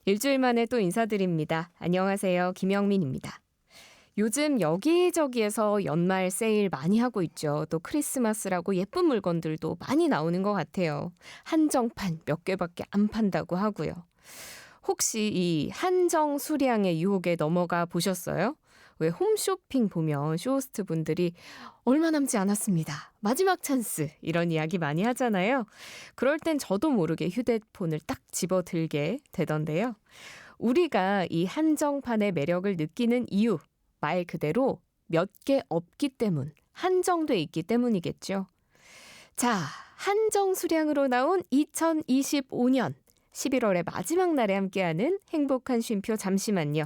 일주일 만에 또 인사드립니다. 안녕하세요. 김영민입니다. 요즘 여기저기에서 연말 세일 많이 하고 있죠. 또 크리스마스라고 예쁜 물건들도 많이 나오는 것 같아요. 한정판 몇 개밖에 안 판다고 하고요. 혹시 이 한정 수량의 유혹에 넘어가 보셨어요? 왜 홈쇼핑 보면 쇼호스트 분들이 얼마 남지 않았습니다. 마지막 찬스 이런 이야기 많이 하잖아요. 그럴 땐 저도 모르게 휴대폰을 딱 집어들게 되던데요. 우리가 이 한정판의 매력을 느끼는 이유, 말 그대로 몇 개 없기 때문, 한정돼 있기 때문이겠죠. 자, 한정 수량으로 나온 2025년 11월의 마지막 날에 함께하는 행복한 쉼표 잠시만요.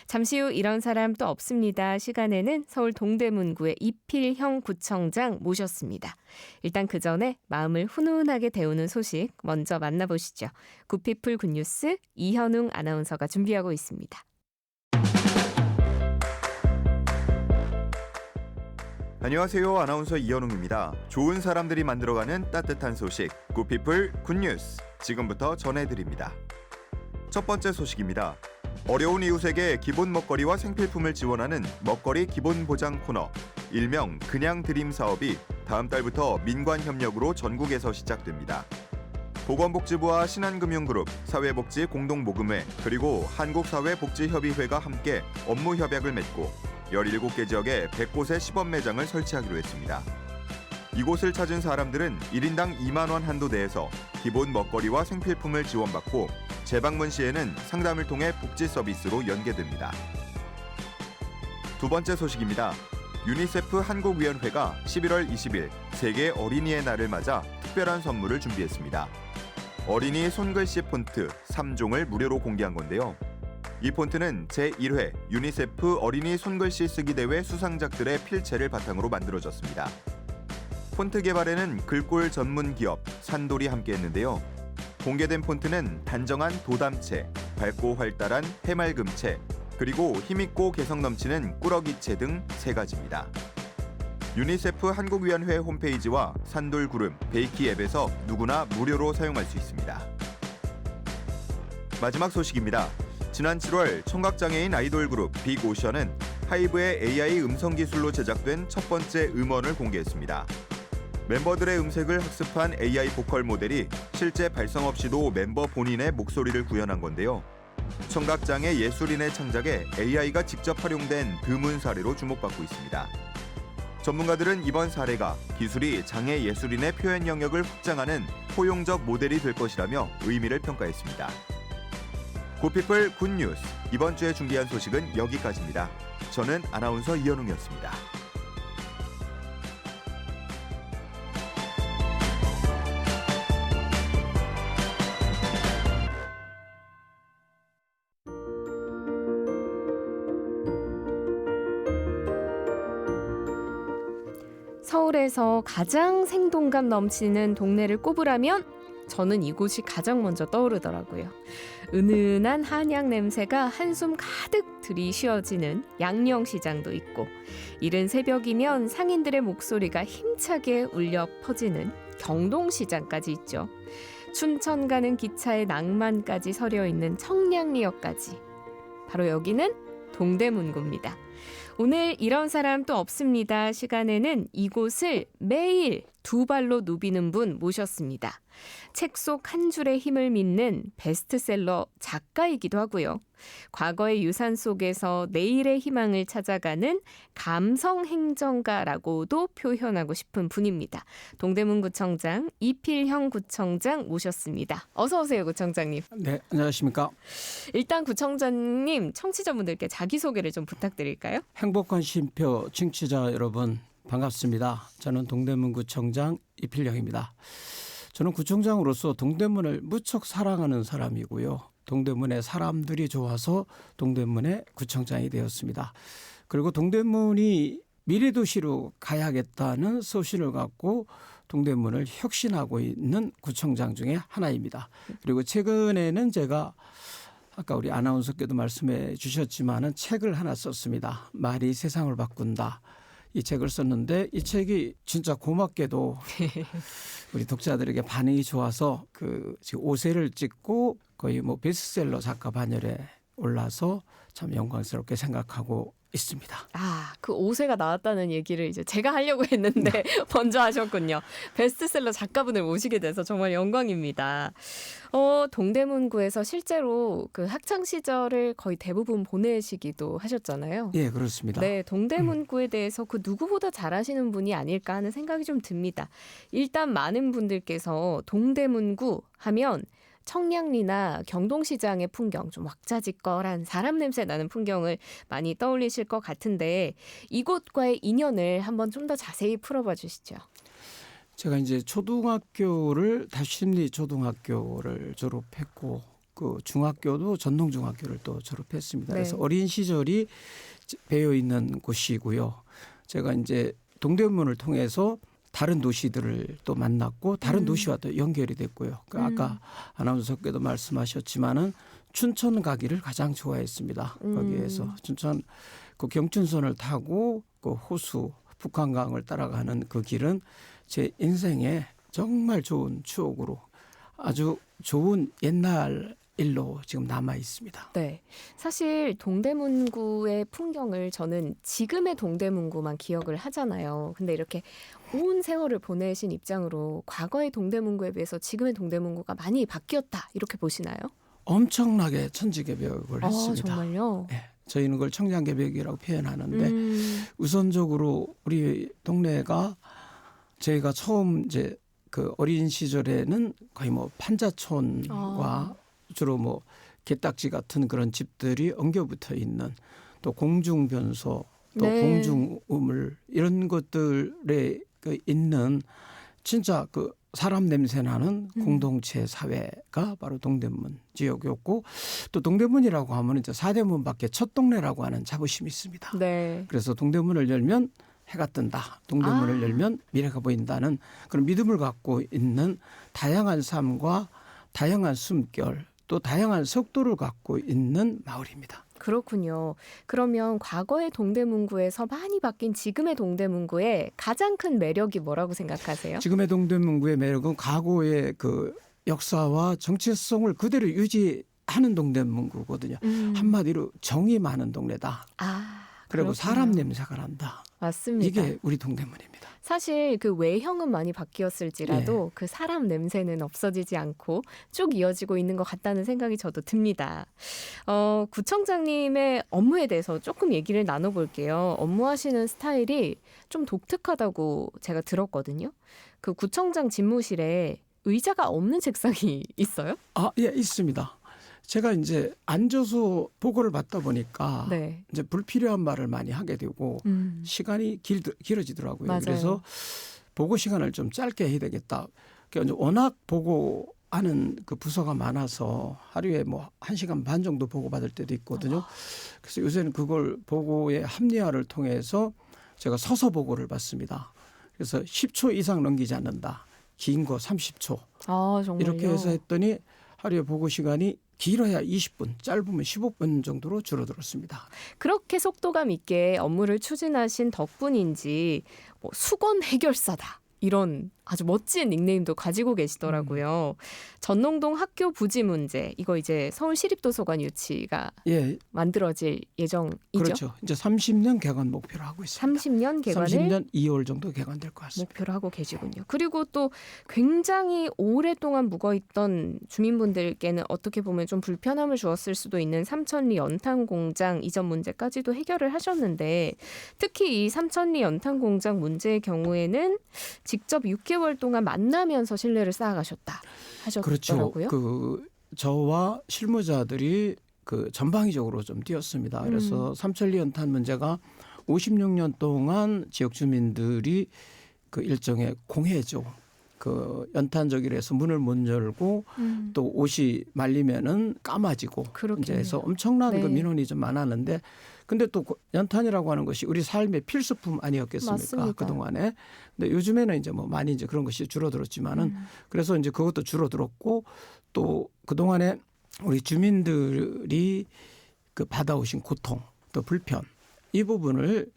잠시 후 이런 사람 또 없습니다. 시간에는 서울 동대문구의 이필형 구청장 모셨습니다. 일단 그 전에 마음을 훈훈하게 데우는 소식 먼저 만나보시죠. 굿피플 굿뉴스 이현웅 아나운서가 준비하고 있습니다. 안녕하세요. 아나운서 이현웅입니다. 좋은 사람들이 만들어가는 따뜻한 소식 굿피플 굿뉴스 지금부터 전해드립니다. 첫 번째 소식입니다. 어려운 이웃에게 기본 먹거리와 생필품을 지원하는 먹거리 기본 보장 코너 일명 그냥 드림 사업이 다음 달부터 민관 협력으로 전국에서 시작됩니다. 보건복지부와 신한금융그룹, 사회복지 공동모금회 그리고 한국사회복지협의회가 함께 업무 협약을 맺고 17개 지역에 100곳의 시범 매장을 설치하기로 했습니다. 이곳을 찾은 사람들은 1인당 2만 원 한도 내에서 기본 먹거리와 생필품을 지원받고 재방문 시에는 상담을 통해 복지 서비스로 연계됩니다. 두 번째 소식입니다. 유니세프 한국위원회가 11월 20일 세계 어린이의 날을 맞아 특별한 선물을 준비했습니다. 어린이 손글씨 폰트 3종을 무료로 공개한 건데요. 이 폰트는 제1회 유니세프 어린이 손글씨 쓰기 대회 수상작들의 필체를 바탕으로 만들어졌습니다. 폰트 개발에는 글꼴 전문 기업 산돌이 함께했는데요. 공개된 폰트는 단정한 도담체, 밝고 활달한 해맑음체, 그리고 힘있고 개성 넘치는 꾸러기체 등 3가지입니다. 유니세프 한국위원회 홈페이지와 산돌구름, 베이키 앱에서 누구나 무료로 사용할 수 있습니다. 마지막 소식입니다. 지난 7월 청각장애인 아이돌 그룹 빅오션은 하이브의 AI 음성 기술로 제작된 첫 번째 음원을 공개했습니다. 멤버들의 음색을 학습한 AI 보컬 모델이 실제 발성 없이도 멤버 본인의 목소리를 구현한 건데요. 청각장애 예술인의 창작에 AI가 직접 활용된 드문 사례로 주목받고 있습니다. 전문가들은 이번 사례가 기술이 장애 예술인의 표현 영역을 확장하는 포용적 모델이 될 것이라며 의미를 평가했습니다. 굿피플 굿뉴스 이번 주에 준비한 소식은 여기까지입니다. 저는 아나운서 이현웅이었습니다. 서울에서 가장 생동감 넘치는 동네를 꼽으라면 저는 이곳이 가장 먼저 떠오르더라고요. 은은한 한약 냄새가 한숨 가득 들이쉬어지는 양령시장도 있고 이른 새벽이면 상인들의 목소리가 힘차게 울려 퍼지는 경동시장까지 있죠. 춘천 가는 기차의 낭만까지 서려 있는 청량리역까지 바로 여기는 동대문구입니다. 오늘 이런 사람 또 없습니다. 시간에는 이곳을 매일 2발로 누비는 분 모셨습니다. 책 속 한 줄의 힘을 믿는 베스트셀러 작가이기도 하고요. 과거의 유산 속에서 내일의 희망을 찾아가는 감성행정가라고도 표현하고 싶은 분입니다. 동대문구청장 이필형 구청장 모셨습니다. 어서 오세요, 구청장님. 네, 안녕하십니까. 일단 구청장님, 청취자분들께 자기소개를 좀 부탁드릴까요? 행복한 쉼표 청취자 여러분 반갑습니다. 저는 동대문구청장 이필형입니다. 저는 구청장으로서 동대문을 무척 사랑하는 사람이고요. 동대문의 사람들이 좋아서 동대문의 구청장이 되었습니다. 그리고 동대문이 미래도시로 가야겠다는 소신을 갖고 동대문을 혁신하고 있는 구청장 중에 하나입니다. 그리고 최근에는 제가 아까 우리 아나운서께도 말씀해 주셨지만은 책을 하나 썼습니다. 말이 세상을 바꾼다. 이 책을 썼는데 이 책이 진짜 고맙게도 우리 독자들에게 반응이 좋아서 그 지금 5세를 찍고 거의 뭐 베스트셀러 작가 반열에 올라서 참 영광스럽게 생각하고 있습니다. 아, 그 5세가 나왔다는 얘기를 이제 제가 하려고 했는데 먼저 하셨군요. 베스트셀러 작가분을 모시게 돼서 정말 영광입니다. 동대문구에서 실제로 그 학창 시절을 거의 대부분 보내시기도 하셨잖아요. 예, 그렇습니다. 네, 동대문구에 대해서 그 누구보다 잘 아시는 분이 아닐까 하는 생각이 좀 듭니다. 일단 많은 분들께서 동대문구 하면 청량리나 경동시장의 풍경, 좀 왁자지껄한 사람 냄새 나는 풍경을 많이 떠올리실 것 같은데 이곳과의 인연을 한번 좀 더 자세히 풀어봐 주시죠. 제가 이제 초등학교를 다심리 초등학교를 졸업했고 그 중학교도 전농중학교를 또 졸업했습니다. 네. 그래서 어린 시절이 배어 있는 곳이고요. 제가 이제 동대문을 통해서 다른 도시들을 또 만났고 다른 도시와 또 연결이 됐고요. 그 아까 아나운서께도 말씀하셨지만은 춘천 가기를 가장 좋아했습니다. 거기에서 춘천 그 경춘선을 타고 그 호수 북한강을 따라가는 그 길은 제 인생에 정말 좋은 추억으로 아주 좋은 옛날 일로 지금 남아 있습니다. 네, 사실 동대문구의 풍경을 저는 지금의 동대문구만 기억을 하잖아요. 근데 이렇게 온 세월을 보내신 입장으로 과거의 동대문구에 비해서 지금의 동대문구가 많이 바뀌었다 이렇게 보시나요? 엄청나게 천지개벽을 했습니다. 정말요? 네, 저희는 그걸 청량개벽이라고 표현하는데 우선적으로 우리 동네가 저희가 처음 이제 그 어린 시절에는 거의 뭐 판자촌과 주로 뭐 개딱지 같은 그런 집들이 엉겨붙어 있는 또 공중변소 또 네. 공중우물 이런 것들에 그 있는 진짜 그 사람 냄새 나는 공동체 사회가 바로 동대문 지역이었고 또 동대문이라고 하면 이제 사대문 밖에 첫 동네라고 하는 자부심이 있습니다. 네. 그래서 동대문을 열면 해가 뜬다. 동대문을 열면 미래가 보인다는 그런 믿음을 갖고 있는 다양한 삶과 다양한 숨결 또 다양한 속도를 갖고 있는 마을입니다. 그렇군요. 그러면 과거의 동대문구에서 많이 바뀐 지금의 동대문구의 가장 큰 매력이 뭐라고 생각하세요? 지금의 동대문구의 매력은 과거의 그 역사와 정체성을 그대로 유지하는 동대문구거든요. 한마디로 정이 많은 동네다. 그리고 그렇군요. 사람 냄새가 난다. 맞습니다. 이게 우리 동대문입니다. 사실 그 외형은 많이 바뀌었을지라도 그 사람 냄새는 없어지지 않고 쭉 이어지고 있는 것 같다는 생각이 저도 듭니다. 구청장님의 업무에 대해서 조금 얘기를 나눠볼게요. 업무하시는 스타일이 좀 독특하다고 제가 들었거든요. 그 구청장 집무실에 의자가 없는 책상이 있어요? 예, 있습니다. 제가 이제 앉아서 보고를 받다 보니까 네. 이제 불필요한 말을 많이 하게 되고 시간이 길어지더라고요. 맞아요. 그래서 보고 시간을 좀 짧게 해야 되겠다. 그러니까 워낙 보고하는 그 부서가 많아서 하루에 뭐 1시간 반 정도 보고 받을 때도 있거든요. 그래서 요새는 그걸 보고의 합리화를 통해서 제가 서서 보고를 받습니다. 그래서 10초 이상 넘기지 않는다. 긴 거 30초. 정말요? 이렇게 해서 했더니 하루에 보고 시간이 길어야 20분, 짧으면 15분 정도로 줄어들었습니다. 그렇게 속도감 있게 업무를 추진하신 덕분인지 뭐 수건 해결사다. 이런 아주 멋진 닉네임도 가지고 계시더라고요. 전농동 학교 부지 문제, 이거 이제 서울시립도서관 유치가 만들어질 예정이죠? 그렇죠. 이제 30년 개관 목표로 하고 있습니다. 30년 개관을 30년 2월 정도 개관될 것 같습니다. 목표로 하고 계시군요. 그리고 또 굉장히 오랫동안 묵어있던 주민분들께는 어떻게 보면 좀 불편함을 주었을 수도 있는 삼천리 연탄공장 이전 문제까지도 해결을 하셨는데 특히 이 삼천리 연탄공장 문제의 경우에는 직접 6개월 동안 만나면서 신뢰를 쌓아가셨다 하셨더라고요. 그렇죠. 그 저와 실무자들이 그 전방위적으로 좀 뛰었습니다. 그래서 삼천리 연탄 문제가 56년 동안 지역 주민들이 그 일종의 공해죠. 그 연탄저기에서 문을 못 열고 또 옷이 말리면은 까마지고 이제 해서 엄청난 그 민원이 좀 많았는데 근데 또 연탄이라고 하는 것이 우리 삶의 필수품 아니었겠습니까? 맞습니다. 그동안에. 근데 요즘에는 이제 뭐 많이 이제 그런 것이 줄어들었지만은 그래서 이제 그것도 줄어들었고 또 그동안에 우리 주민들이 그 받아오신 고통 또 불편 이 부분을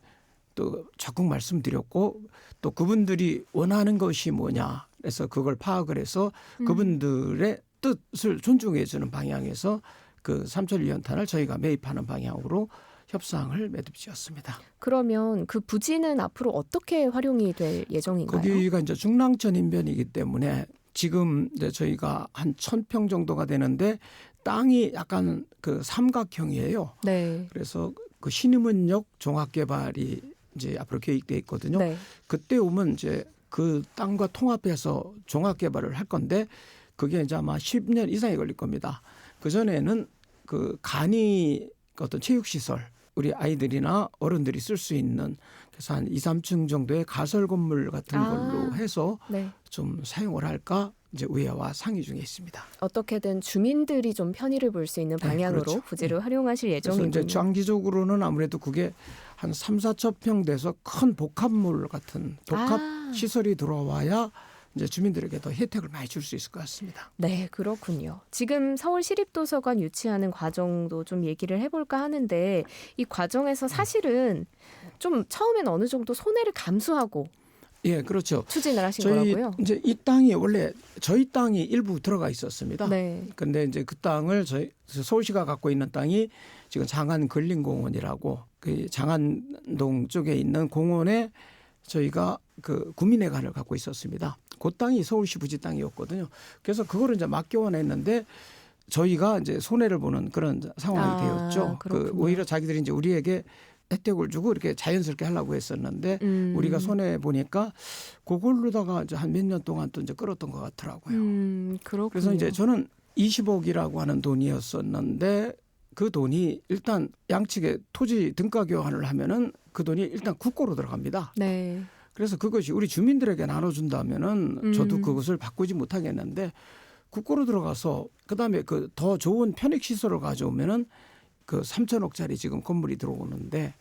또 적극 말씀드렸고 또 그분들이 원하는 것이 뭐냐 그래서 그걸 파악을 해서 그분들의 뜻을 존중해 주는 방향에서 그 삼천 유연탄을 저희가 매입하는 방향으로 협상을 매듭지었습니다. 그러면 그 부지는 앞으로 어떻게 활용이 될 예정인가요? 거기가 이제 중랑천 인변이기 때문에 지금 이제 저희가 한 1,000평 정도가 되는데 땅이 약간 그 삼각형이에요. 네. 그래서 그 신임원역 종합개발이 이제 앞으로 계획돼 있거든요. 네. 그때 오면 이제 그 땅과 통합해서 종합개발을 할 건데 그게 이제 아마 10년 이상이 걸릴 겁니다. 그 전에는 그 간이 어떤 체육시설 우리 아이들이나 어른들이 쓸 수 있는 그래서 한 2, 3층 정도의 가설 건물 같은 걸로 해서 네. 좀 사용을 할까 이제 의회와 상의 중에 있습니다. 어떻게든 주민들이 좀 편의를 볼 수 있는 네, 방향으로 그렇죠. 부지를 활용하실 그래서 예정이군요. 이제 장기적으로는 아무래도 그게 한 3, 4천 평 돼서 큰 복합물 같은 복합 시설이 들어와야 이제 주민들에게 더 혜택을 많이 줄 수 있을 것 같습니다. 네, 그렇군요. 지금 서울시립도서관 유치하는 과정도 좀 얘기를 해볼까 하는데 이 과정에서 사실은 좀 처음엔 어느 정도 손해를 감수하고 예, 그렇죠. 추진을 하신 저희 거라고요? 이제 이 땅이 원래 저희 땅이 일부 들어가 있었습니다. 네. 근데 이제 그 땅을 저희 서울시가 갖고 있는 땅이 지금 장안 근린공원이라고 그 장안동 쪽에 있는 공원에 저희가 그 구민회관을 갖고 있었습니다. 그 땅이 서울시 부지 땅이었거든요. 그래서 그거를 이제 맡겨냈는데 저희가 이제 손해를 보는 그런 상황이 되었죠. 그 그렇군요. 오히려 자기들이 이제 우리에게 혜택을 주고 이렇게 자연스럽게 하려고 했었는데 우리가 손해 보니까 그걸로다가 이제 한 몇 년 동안 또 이제 끌었던 것 같더라고요. 그렇군요. 그래서 이제 저는 20억이라고 하는 돈이었었는데 그 돈이 일단 양측에 토지 등가 교환을 하면은 그 돈이 일단 국고로 들어갑니다. 네. 그래서 그것이 우리 주민들에게 나눠준다면은 저도 그것을 바꾸지 못하겠는데 국고로 들어가서 그다음에 그 더 좋은 편익 시설을 가져오면은 그 3천억짜리 지금 건물이 들어오는데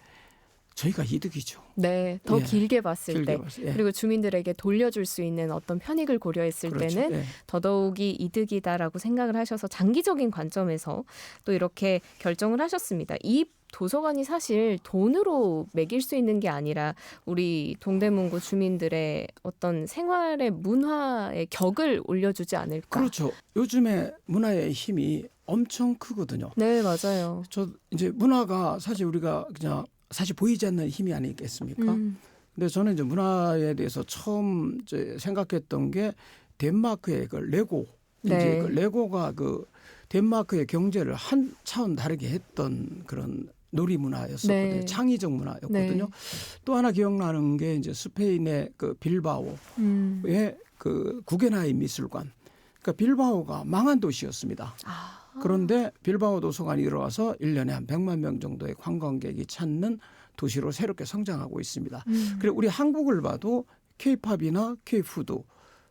저희가 이득이죠. 네, 더 예. 길게 봤을 길게 때 봤을 때. 예. 그리고 주민들에게 돌려줄 수 있는 어떤 편익을 고려했을 그렇죠. 때는 예. 더더욱이 이득이다라고 생각을 하셔서 장기적인 관점에서 또 이렇게 결정을 하셨습니다. 이 도서관이 사실 돈으로 매길 수 있는 게 아니라 우리 동대문구 주민들의 어떤 생활의 문화의 격을 올려주지 않을까. 그렇죠. 요즘에 문화의 힘이 엄청 크거든요. 네, 맞아요. 저 이제 문화가 사실 우리가 그냥 사실 보이지 않는 힘이 아니겠습니까? 근데 저는 이제 문화에 대해서 처음 이제 생각했던 게 덴마크의 그 레고. 네. 이제 그 레고가 그 덴마크의 경제를 한 차원 다르게 했던 그런 놀이 문화였었거든요. 네. 창의적 문화였거든요. 네. 또 하나 기억나는 게 이제 스페인의 그 빌바오의 그 구겐하임 미술관. 그러니까 빌바오가 망한 도시였습니다. 그런데 빌바오 도서관이 들어와서 1년에 한 100만 명 정도의 관광객이 찾는 도시로 새롭게 성장하고 있습니다. 그리고 우리 한국을 봐도 K-팝이나 K-푸드,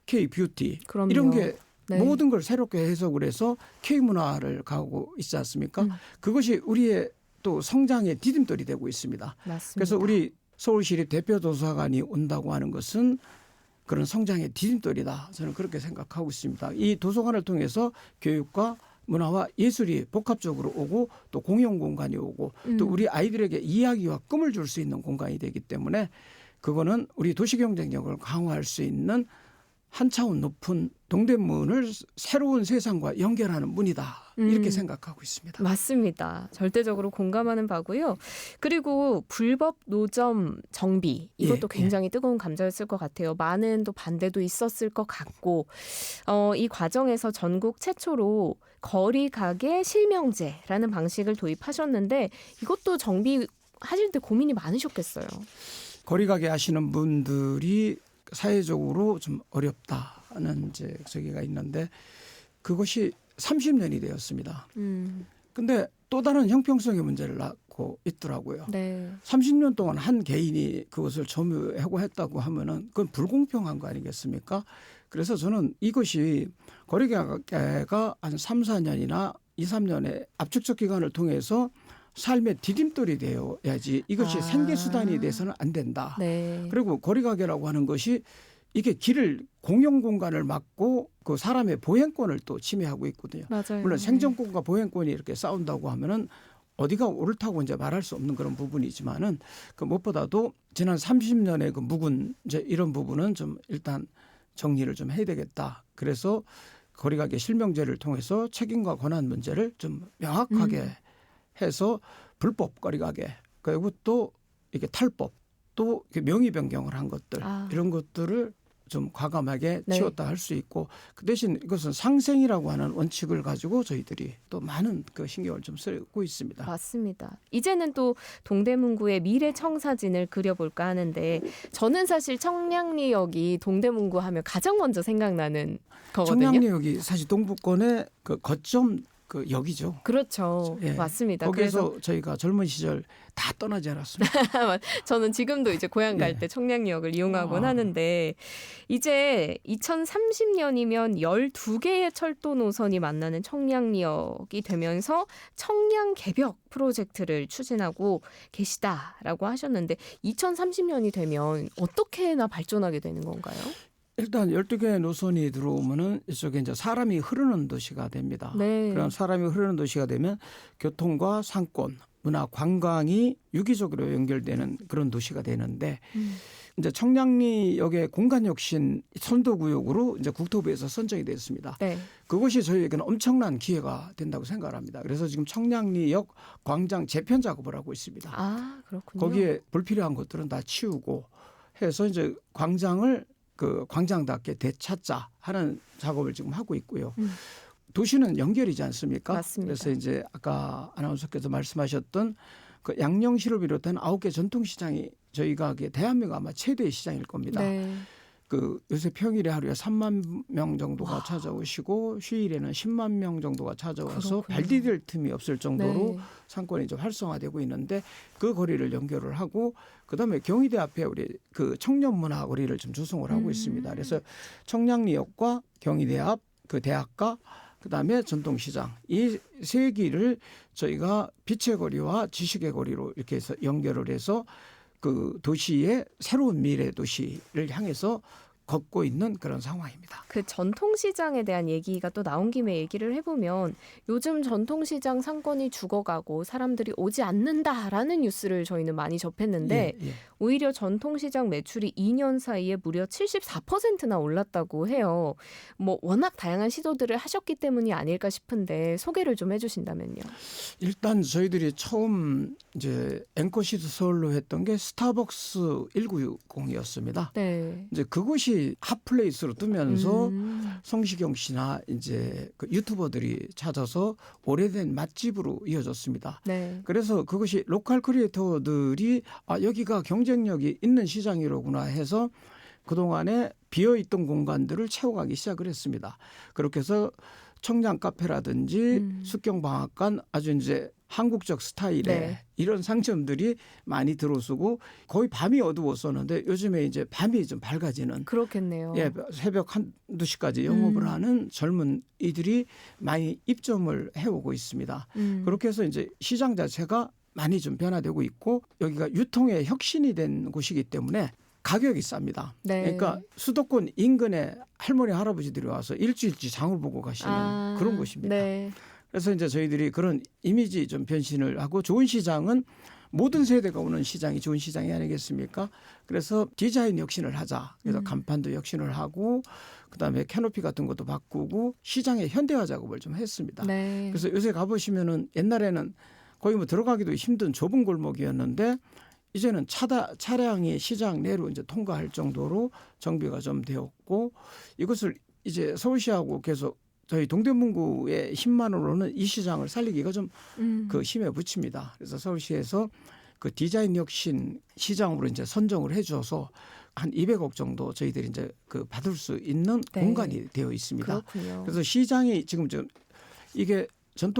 K-뷰티 그럼요. 이런 게 네. 모든 걸 새롭게 해석을 해서 K-문화를 가고 있지 않습니까? 그것이 우리의 또 성장의 디딤돌이 되고 있습니다. 맞습니다. 그래서 우리 서울시립 대표도서관이 온다고 하는 것은 그런 성장의 디딤돌이다. 저는 그렇게 생각하고 있습니다. 이 도서관을 통해서 교육과 문화와 예술이 복합적으로 오고 또 공용 공간이 오고 또 우리 아이들에게 이야기와 꿈을 줄 수 있는 공간이 되기 때문에 그거는 우리 도시 경쟁력을 강화할 수 있는 한 차원 높은 동대문을 새로운 세상과 연결하는 문이다. 이렇게 생각하고 있습니다. 맞습니다. 절대적으로 공감하는 바고요. 그리고 불법 노점 정비 이것도 예, 굉장히 뜨거운 감자였을 것 같아요. 많은 또 반대도 있었을 것 같고 이 과정에서 전국 최초로 거리 가게 실명제라는 방식을 도입하셨는데 이것도 정비하실 때 고민이 많으셨겠어요. 거리 가게 하시는 분들이 사회적으로 좀 어렵다는 이제 저기가 있는데 그것이 30년이 되었습니다. 근데 또 다른 형평성의 문제를 낳고 있더라고요. 네. 30년 동안 한 개인이 그것을 점유하고 했다고 하면은 그건 불공평한 거 아니겠습니까? 그래서 저는 이것이 거리가게가 한 3, 4년이나 2, 3년의 압축적 기간을 통해서 삶의 디딤돌이 되어야지 이것이 생계수단이 돼서는 안 된다. 네. 그리고 거리가게라고 하는 것이 이게 길을 공용 공간을 막고 그 사람의 보행권을 또 침해하고 있거든요. 맞아요. 물론 생존권과 보행권이 이렇게 싸운다고 하면은 어디가 옳다고 이제 말할 수 없는 그런 부분이지만은 그 무엇보다도 지난 30년의 그 묵은 이제 이런 부분은 좀 일단 정리를 좀 해야 되겠다. 그래서 거리가게 실명제를 통해서 책임과 권한 문제를 좀 명확하게 해서 불법 거리가게 그리고 또 이게 탈법 또 명의 변경을 한 것들 이런 것들을 좀 과감하게 네. 치웠다 할 수 있고 그 대신 이것은 상생이라고 하는 원칙을 가지고 저희들이 또 많은 그 신경을 좀 쓰고 있습니다. 맞습니다. 이제는 또 동대문구의 미래 청사진을 그려볼까 하는데 저는 사실 청량리역이 동대문구 하면 가장 먼저 생각나는 거거든요. 청량리역이 사실 동부권의 그 거점 그 역이죠. 그렇죠. 예. 맞습니다. 거기에서 저희가 젊은 시절 다 떠나지 않았습니다. 저는 지금도 이제 고향 갈 네. 때 청량리역을 이용하곤 아. 하는데 이제 2030년이면 12개의 철도 노선이 만나는 청량리역이 되면서 청량 개벽 프로젝트를 추진하고 계시다라고 하셨는데 2030년이 되면 어떻게나 발전하게 되는 건가요? 일단 12개의 노선이 들어오면은 이쪽에 이제 사람이 흐르는 도시가 됩니다. 네. 그럼 사람이 흐르는 도시가 되면 교통과 상권, 문화, 관광이 유기적으로 연결되는 그런 도시가 되는데 이제 청량리역의 공간혁신 선도구역으로 이제 국토부에서 선정이 됐습니다. 네. 그것이 저희에게는 엄청난 기회가 된다고 생각을 합니다. 그래서 지금 청량리역 광장 재편 작업을 하고 있습니다. 아, 그렇군요. 거기에 불필요한 것들은 다 치우고 해서 이제 광장을 그 광장답게 되찾자 하는 작업을 지금 하고 있고요. 도시는 연결이지 않습니까? 맞습니다. 그래서 이제 아까 아나운서께서 말씀하셨던 그 양령시를 비롯한 9개 전통시장이 저희가 대한민국 아마 최대의 시장일 겁니다. 네. 그 요새 평일에 하루에 3만 명 정도가 찾아오시고 휴일에는 10만 명 정도가 찾아와서 그렇군요. 발 디딜 틈이 없을 정도로 네. 상권이 좀 활성화되고 있는데 그 거리를 연결을 하고 그다음에 경희대 앞에 우리 그 청년문화 거리를 좀 조성을 하고 있습니다. 그래서 청량리역과 경희대 앞 그 대학가 그다음에 전통시장 이 세 길을 저희가 빛의 거리와 지식의 거리로 이렇게 해서 연결을 해서 그 도시의 새로운 미래 도시를 향해서 걷고 있는 그런 상황입니다. 그 전통시장에 대한 얘기가 또 나온 김에 얘기를 해보면 요즘 전통시장 상권이 죽어가고 사람들이 오지 않는다라는 뉴스를 저희는 많이 접했는데 예, 예. 오히려 전통시장 매출이 2년 사이에 무려 74%나 올랐다고 해요. 뭐 워낙 다양한 시도들을 하셨기 때문이 아닐까 싶은데 소개를 좀 해주신다면요. 일단 저희들이 처음 이제 앵커시드 서울로 했던 게 스타벅스 1960이었습니다. 네. 이제 그곳이 핫플레이스로 뜨면서 음. 성시경 씨나 이제 그 유튜버들이 찾아서 오래된 맛집으로 이어졌습니다. 네. 그래서 그것이 로컬 크리에이터들이 아 여기가 경쟁력이 있는 시장이로구나 해서 그동안에 비어있던 공간들을 채워가기 시작을 했습니다. 그렇게 해서 청량 카페라든지 숙경방앗간 아주 이제 한국적 스타일의 네. 이런 상점들이 많이 들어서고 거의 밤이 어두웠었는데 요즘에 이제 밤이 좀 밝아지는 그렇겠네요. 예, 새벽 1~2시까지 영업을 하는 젊은 이들이 많이 입점을 해오고 있습니다. 그렇게 해서 이제 시장 자체가 많이 좀 변화되고 있고 여기가 유통의 혁신이 된 곳이기 때문에 가격이 쌉니다. 네. 그러니까 수도권 인근에 할머니 할아버지들이 와서 일주일치 장을 보고 가시는 그런 곳입니다. 네. 그래서 이제 저희들이 그런 이미지 좀 변신을 하고 좋은 시장은 모든 세대가 오는 시장이 좋은 시장이 아니겠습니까? 그래서 디자인 혁신을 하자. 그래서 간판도 혁신을 하고 그다음에 캐노피 같은 것도 바꾸고 시장의 현대화 작업을 좀 했습니다. 네. 그래서 요새 가보시면은 옛날에는 거의 뭐 들어가기도 힘든 좁은 골목이었는데 이제는 차량이 시장 내로 이제 통과할 정도로 정비가 좀 되었고 이것을 이제 서울시하고 계속 저희 동대문구의 힘만으로는 이 시장을 살리기가 좀 그 힘에 부칩니다. 그래서 서울시에서 그 디자인 혁신 시장으로 이제 선정을 해줘서 한 200억 정도 저희들이 이제 그 받을 수 있는 네. 공간이 되어 있습니다. 그렇군요. 그래서 시장이 지금 좀 이게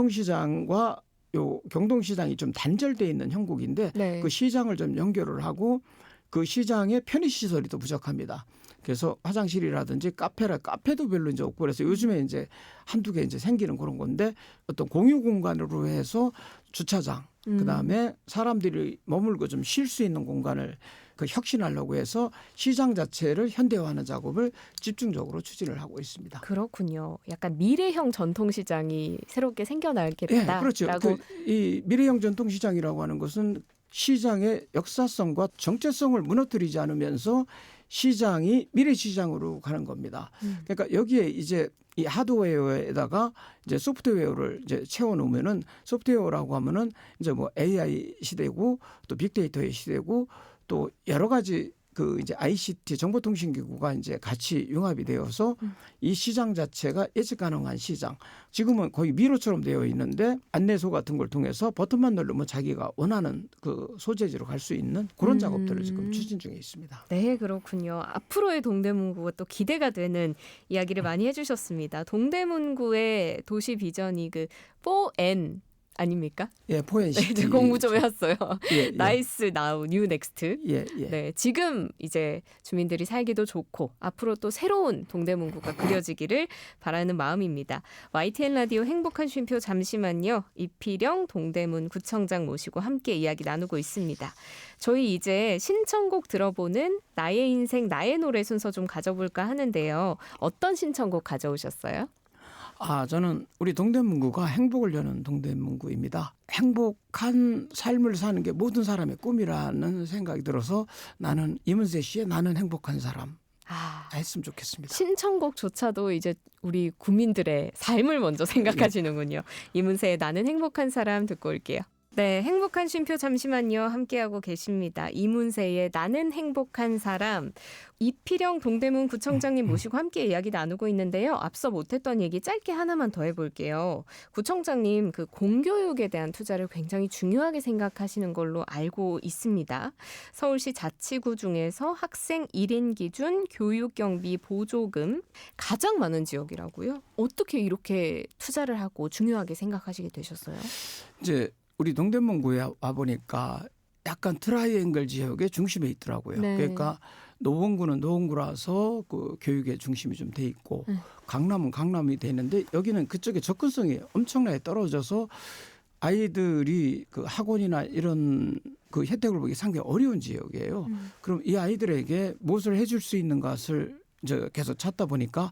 전통시장과 요 경동시장이 좀 단절돼 있는 형국인데 네. 그 시장을 좀 연결을 하고 그 시장에 편의시설이 더 부족합니다. 그래서 화장실이라든지 카페도 별로 이제 없고 그래서 요즘에 이제 한두 개 이제 생기는 그런 건데 어떤 공유 공간으로 해서 주차장 그다음에 사람들이 머물고 좀 쉴 수 있는 공간을 그 혁신하려고 해서 시장 자체를 현대화하는 작업을 집중적으로 추진을 하고 있습니다. 그렇군요. 약간 미래형 전통시장이 새롭게 생겨나겠다. 네, 그렇죠. 이 미래형 전통시장이라고 하는 것은 시장의 역사성과 정체성을 무너뜨리지 않으면서 시장이 미래 시장으로 가는 겁니다. 그러니까 여기에 이제 이 하드웨어에다가 이제 소프트웨어를 이제 채워 놓으면은 소프트웨어라고 하면은 이제 뭐 AI 시대고 또 빅데이터의 시대고 또 여러 가지 그 이제 ICT 정보통신기구가 이제 같이 융합이 되어서 이 시장 자체가 예측 가능한 시장. 지금은 거의 미로처럼 되어 있는데 안내소 같은 걸 통해서 버튼만 누르면 자기가 원하는 그 소재지로 갈 수 있는 그런 작업들을 지금 추진 중에 있습니다. 네, 그렇군요. 앞으로의 동대문구가 또 기대가 되는 이야기를 많이 해주셨습니다. 동대문구의 도시 비전이 그 4N 아닙니까? 예, 포엔시티. 네, 공부 좀 해왔어요. 예, 예. 나이스 나우 뉴 넥스트. 예, 예. 네, 지금 이제 주민들이 살기도 좋고 앞으로 또 새로운 동대문구가 그려지기를 바라는 마음입니다. YTN 라디오 행복한 쉼표 잠시만요. 이필영 동대문 구청장 모시고 함께 이야기 나누고 있습니다. 저희 이제 신청곡 들어보는 나의 인생 나의 노래 순서 좀 가져볼까 하는데요. 어떤 신청곡 가져오셨어요? 저는 우리 동대문구가 행복을 여는 동대문구입니다. 행복한 삶을 사는 게 모든 사람의 꿈이라는 생각이 들어서 나는 이문세 씨의 나는 행복한 사람 했으면 좋겠습니다. 신청곡조차도 이제 우리 국민들의 삶을 먼저 생각하시는군요. 이문세의 나는 행복한 사람 듣고 올게요. 네, 행복한 쉼표 잠시만요. 함께하고 계십니다. 이문세의 나는 행복한 사람. 이필영 동대문 구청장님 모시고 함께 이야기 나누고 있는데요. 앞서 못했던 얘기 짧게 하나만 더 해볼게요. 구청장님, 그 공교육에 대한 투자를 굉장히 중요하게 생각하시는 걸로 알고 있습니다. 서울시 자치구 중에서 학생 1인 기준 교육경비 보조금 가장 많은 지역이라고요? 어떻게 이렇게 투자를 하고 중요하게 생각하시게 되셨어요? 이제 우리 동대문구에 와 보니까 약간 트라이앵글 지역의 중심에 있더라고요. 네. 그러니까 노원구는 노원구라서 그 교육의 중심이 좀 돼 있고 강남은 강남이 돼 있는데 여기는 그쪽에 접근성이 엄청나게 떨어져서 아이들이 그 학원이나 이런 그 혜택을 보기 상당히 어려운 지역이에요. 그럼 이 아이들에게 무엇을 해줄 수 있는 것을 이제 계속 찾다 보니까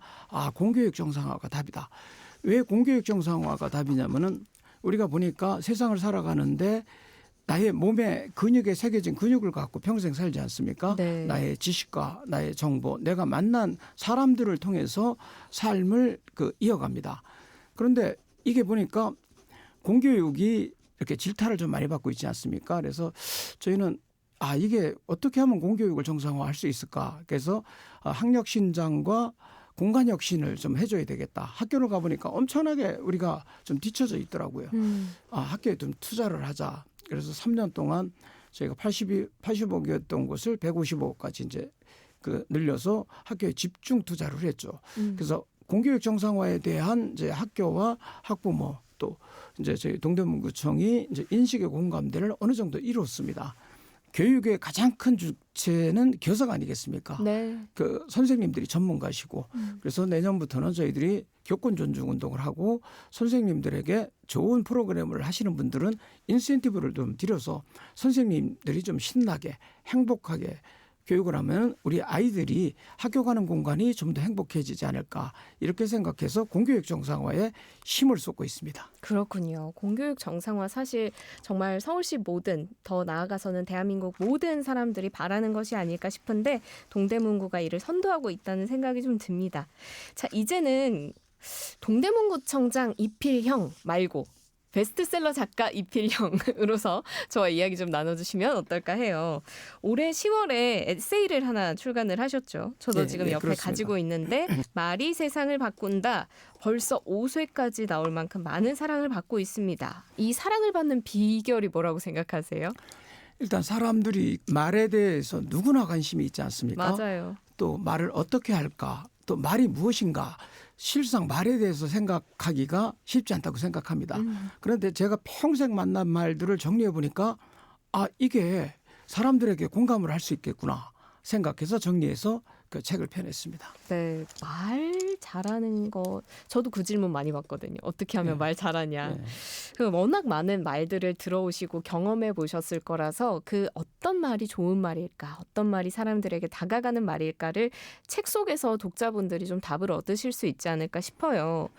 공교육 정상화가 답이다. 왜 공교육 정상화가 답이냐면은 우리가 보니까 세상을 살아가는데 나의 몸에 근육에 새겨진 근육을 갖고 평생 살지 않습니까? 네. 나의 지식과 나의 정보, 내가 만난 사람들을 통해서 삶을 이어갑니다. 그런데 이게 보니까 공교육이 이렇게 질타를 좀 많이 받고 있지 않습니까? 그래서 저희는 이게 어떻게 하면 공교육을 정상화할 수 있을까? 그래서 학력 신장과 공간 혁신을 좀 해줘야 되겠다. 학교를 가보니까 엄청나게 우리가 좀 뒤쳐져 있더라고요. 학교에 좀 투자를 하자. 그래서 3년 동안 저희가 80억이었던 곳을 150억까지 이제 늘려서 학교에 집중 투자를 했죠. 그래서 공교육 정상화에 대한 이제 학교와 학부모 또 이제 저희 동대문구청이 이제 인식의 공감대를 어느 정도 이뤘습니다. 교육의 가장 큰 주체는 교사가 아니겠습니까? 네. 그 선생님들이 전문가시고 그래서 내년부터는 저희들이 교권 존중 운동을 하고 선생님들에게 좋은 프로그램을 하시는 분들은 인센티브를 좀 드려서 선생님들이 좀 신나게 행복하게 교육을 하면 우리 아이들이 학교 가는 공간이 좀 더 행복해지지 않을까 이렇게 생각해서 공교육 정상화에 힘을 쏟고 있습니다. 그렇군요. 공교육 정상화 사실 정말 서울시 모든 더 나아가서는 대한민국 모든 사람들이 바라는 것이 아닐까 싶은데 동대문구가 이를 선도하고 있다는 생각이 좀 듭니다. 자, 이제는 동대문구청장 이필형 말고 베스트셀러 작가 이필형으로서 저와 이야기 좀 나눠주시면 어떨까 해요. 올해 10월에 에세이를 하나 출간을 하셨죠. 저도 네, 지금 네, 옆에 그렇습니다. 가지고 있는데 말이 세상을 바꾼다. 벌써 5쇄까지 나올 만큼 많은 사랑을 받고 있습니다. 이 사랑을 받는 비결이 뭐라고 생각하세요? 일단 사람들이 말에 대해서 누구나 관심이 있지 않습니까? 맞아요. 또 말을 어떻게 할까? 또 말이 무엇인가? 실상 말에 대해서 생각하기가 쉽지 않다고 생각합니다. 그런데 제가 평생 만난 말들을 정리해 보니까 이게 사람들에게 공감을 할 수 있겠구나 생각해서 정리해서 그 책을 펴냈습니다. 네, 말 잘하는 거 저도 그 질문 많이 받거든요. 어떻게 하면 네. 말 잘하냐. 네. 그 워낙 많은 말들을 들어오시고 경험해 보셨을 거라서 그 어떤 말이 좋은 말일까, 어떤 말이 사람들에게 다가가는 말일까를 책 속에서 독자분들이 좀 답을 얻으실 수 있지 않을까 싶어요.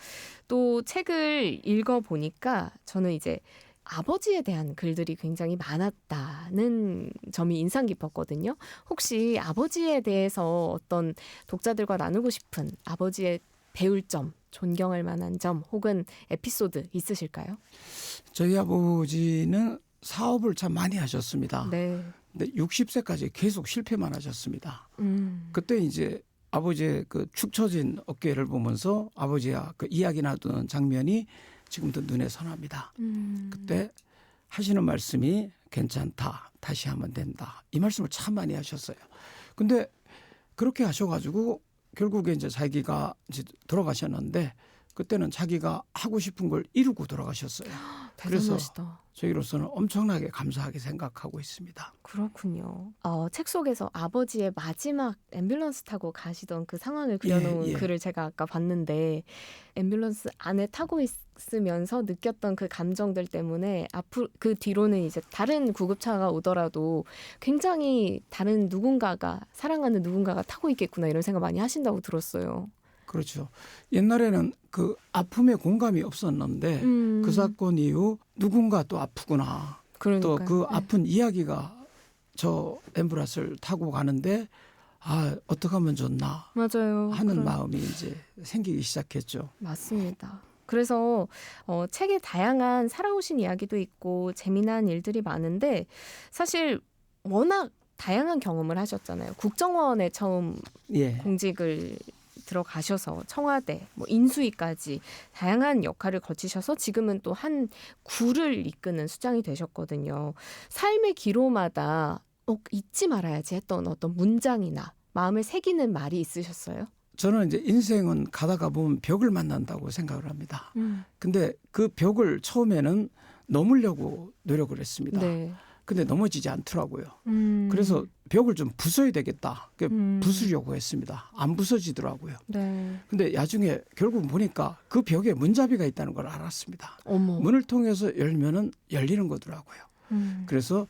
또 책을 읽어 보니까 저는 이제 아버지에 대한 글들이 굉장히 많았다는 점이 인상 깊었거든요. 혹시 아버지에 대해서 어떤 독자들과 나누고 싶은 아버지의 배울 점, 존경할 만한 점 혹은 에피소드 있으실까요? 저희 아버지는 사업을 참 많이 하셨습니다. 네. 근데 60세까지 계속 실패만 하셨습니다. 그때 이제 아버지의 그 축 처진 어깨를 보면서 아버지와 그 이야기 나누는 장면이 지금도 눈에 선합니다. 그때 하시는 말씀이 괜찮다, 다시 하면 된다. 이 말씀을 참 많이 하셨어요. 근데 그렇게 하셔가지고 결국에 이제 자기가 이제 돌아가셨는데 그때는 자기가 하고 싶은 걸 이루고 돌아가셨어요. 그래서 대단하시다. 저희로서는 엄청나게 감사하게 생각하고 있습니다. 그렇군요. 책 속에서 아버지의 마지막 앰뷸런스 타고 가시던 그 상황을 그려놓은 예. 글을 제가 아까 봤는데 앰뷸런스 안에 타고 있으면서 느꼈던 그 감정들 때문에 앞으로 그 뒤로는 이제 다른 구급차가 오더라도 굉장히 다른 누군가가 사랑하는 누군가가 타고 있겠구나 이런 생각 많이 하신다고 들었어요. 그렇죠. 옛날에는 그 아픔에 공감이 없었는데 그 사건 이후 누군가 또 아프구나. 또 그러니까요. 그 네. 아픈 이야기가 저 앰뷸런스를 타고 가는데 아 어떻게 하면 좋나 맞아요. 하는 마음이 이제 생기기 시작했죠. 맞습니다. 그래서 책에 다양한 살아오신 이야기도 있고 재미난 일들이 많은데 사실 워낙 다양한 경험을 하셨잖아요. 국정원에 처음 예. 공직을 들어가셔서 청와대, 뭐 인수위까지 다양한 역할을 거치셔서 지금은 또 한 구를 이끄는 수장이 되셨거든요. 삶의 기로마다 잊지 말아야지 했던 어떤 문장이나 마음을 새기는 말이 있으셨어요? 저는 이제 인생은 가다가 보면 벽을 만난다고 생각을 합니다. 근데 그 벽을 처음에는 넘으려고 노력을 했습니다. 네. 근데 넘어지지 않더라고요. 그래서 벽을 좀 부숴야 되겠다. 부수려고 했습니다. 안 부서지더라고요. 네. 근데 나중에 결국 보니까 그 벽에 문잡이가 있다는 걸 알았습니다. 어머. 문을 통해서 열면은 열리는 거더라고요. 그래서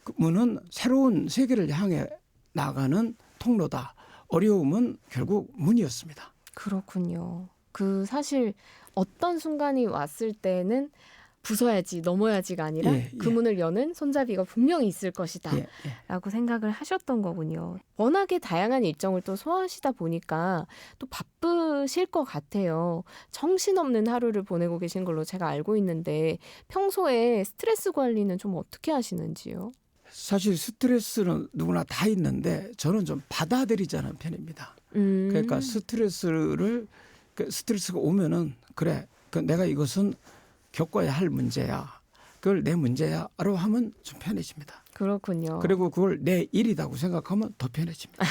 그 문은 새로운 세계를 향해 나가는 통로다. 어려움은 결국 문이었습니다. 그렇군요. 그 사실 어떤 순간이 왔을 때는 부숴야지 넘어야지가 아니라 예, 그 예. 문을 여는 손잡이가 분명히 있을 것이다 예, 예. 라고 생각을 하셨던 거군요. 워낙에 다양한 일정을 또 소화하시다 보니까 또 바쁘실 것 같아요. 정신없는 하루를 보내고 계신 걸로 제가 알고 있는데 평소에 스트레스 관리는 좀 어떻게 하시는지요? 사실 스트레스는 누구나 다 있는데 저는 좀 받아들이자는 편입니다. 그러니까 스트레스가 오면은 그래 내가 이것은 겪어야 할 문제야. 그걸 내 문제야라고 하면 좀 편해집니다. 그렇군요. 그리고 그걸 내 일이라고 생각하면 더 편해집니다.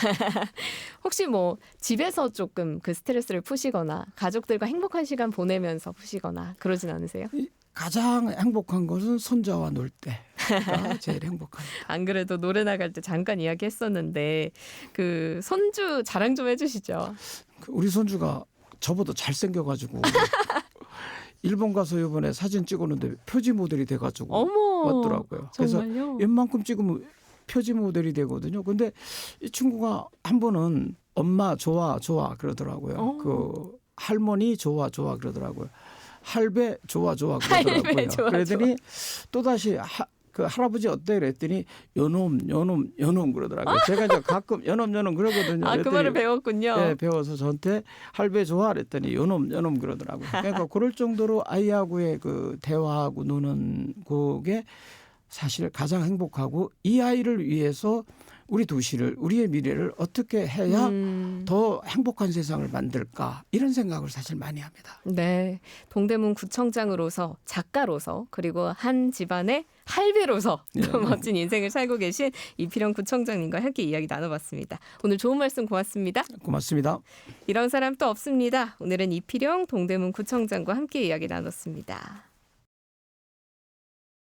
혹시 뭐 집에서 조금 그 스트레스를 푸시거나 가족들과 행복한 시간 보내면서 푸시거나 그러진 않으세요? 가장 행복한 것은 손자와 놀 때가 제일 행복합니다. 안 그래도 노래 나갈 때 잠깐 이야기했었는데 그 손주 자랑 좀 해주시죠. 우리 손주가 저보다 잘생겨가지고 일본 가서 이번에 사진 찍었는데 표지 모델이 돼가지고 어머, 왔더라고요. 그래서 정말요? 웬만큼 찍으면 표지 모델이 되거든요. 근데 이 친구가 한 번은 엄마 좋아 그러더라고요. 그 할머니 좋아 그러더라고요. 할배 좋아 그러더라고요. 할배 좋아, 그러더니 또다시 그 할아버지 어때? 그랬더니 요놈 그러더라고요. 제가 이제 가끔 요놈 그러거든요. 그 말을 배웠군요. 네, 배워서 저한테 할배 좋아 그랬더니 요놈 그러더라고요. 그러니까 그럴 정도로 아이하고의 그 대화하고 노는 그게 사실 가장 행복하고 이 아이를 위해서 우리 도시를 우리의 미래를 어떻게 해야 더 행복한 세상을 만들까 이런 생각을 사실 많이 합니다. 네, 동대문 구청장으로서 작가로서 그리고 한 집안의 할배로서 또 멋진 인생을 살고 계신 이필영 구청장님과 함께 이야기 나눠봤습니다. 오늘 좋은 말씀 고맙습니다. 고맙습니다. 이런 사람 또 없습니다. 오늘은 이필영 동대문 구청장과 함께 이야기 나눴습니다.